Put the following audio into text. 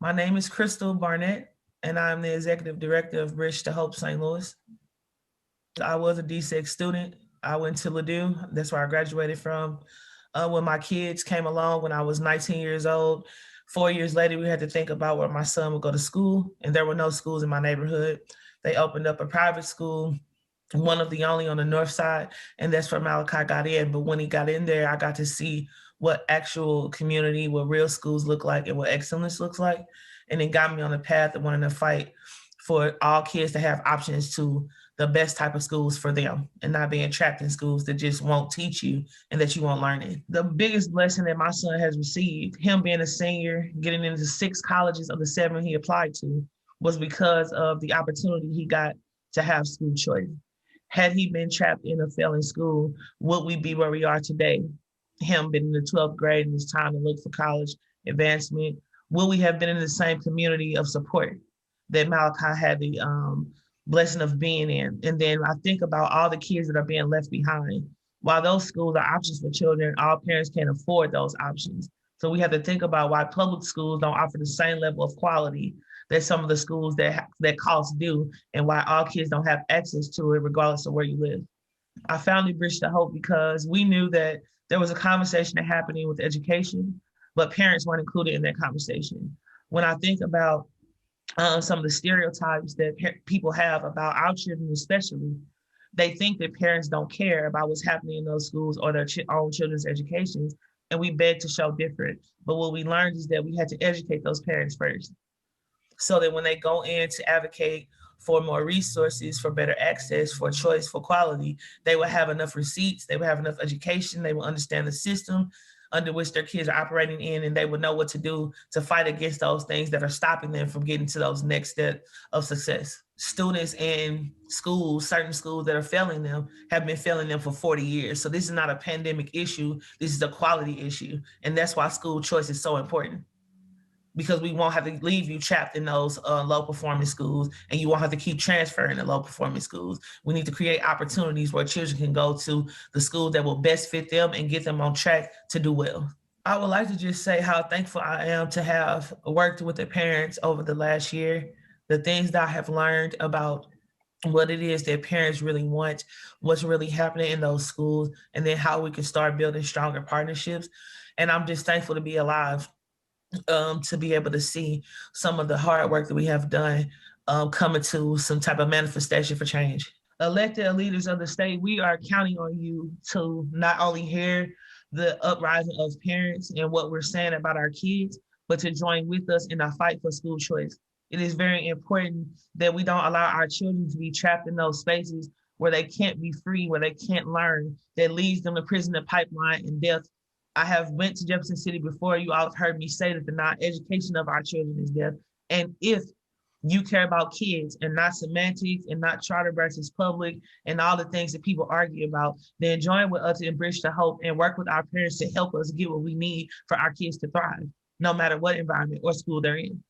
My name is Krystal Barnett, and I'm the executive director of Bridge to Hope St. Louis. I was a DSEC student. I went to Ladue. That's where I graduated from. When my kids came along when I was 19 years old, 4 years later, we had to think about where my son would go to school, and there were no schools in my neighborhood. They opened up a private school, one of the only on the north side, and that's where Malachi got in. But when he got in there, I got to see what actual community, what real schools look like, and what excellence looks like. And it got me on the path of wanting to fight for all kids to have options to the best type of schools for them and not being trapped in schools that just won't teach you and that you won't learn in. The biggest blessing that my son has received, him being a senior, getting into 6 colleges of the 7 he applied to, was because of the opportunity he got to have school choice. Had he been trapped in a failing school, would we be where we are today? Him been in the 12th grade and it's time to look for college advancement. Will we have been in the same community of support that Malachi had the blessing of being in? And then I think about all the kids that are being left behind. While those schools are options for children, all parents can't afford those options. So we have to think about why public schools don't offer the same level of quality that some of the schools that costs do, and why all kids don't have access to it, regardless of where you live. I founded Bridge to Hope because we knew that there was a conversation happening with education, but parents weren't included in that conversation. When I think about some of the stereotypes that people have about our children, especially, they think that parents don't care about what's happening in those schools or their own children's educations. And we beg to show different. But what we learned is that we had to educate those parents first so that when they go in to advocate for more resources, for better access, for choice, for quality, they will have enough receipts, they will have enough education, they will understand the system under which their kids are operating in, and they will know what to do to fight against those things that are stopping them from getting to those next steps of success. Students in schools, certain schools that are failing them, have been failing them for 40 years. So this is not a pandemic issue, this is a quality issue. And that's why school choice is so important, because we won't have to leave you trapped in those low performing schools, and you won't have to keep transferring to low performing schools. We need to create opportunities where children can go to the school that will best fit them and get them on track to do well. I would like to just say how thankful I am to have worked with the parents over the last year. The things that I have learned about what it is that parents really want, what's really happening in those schools, and then how we can start building stronger partnerships. And I'm just thankful to be alive, to be able to see some of the hard work that we have done coming to some type of manifestation for change. Elected leaders of the state, we are counting on you to not only hear the uprising of parents and what we're saying about our kids, but to join with us in our fight for school choice. It is very important that we don't allow our children to be trapped in those spaces where they can't be free, where they can't learn, that leads them to prison and pipeline and death. I have went to Jefferson City before. You all have heard me say that the non-education of our children is death. And if you care about kids and not semantics and not charter versus public and all the things that people argue about, then join with us in Bridge to Hope and work with our parents to help us get what we need for our kids to thrive, no matter what environment or school they're in.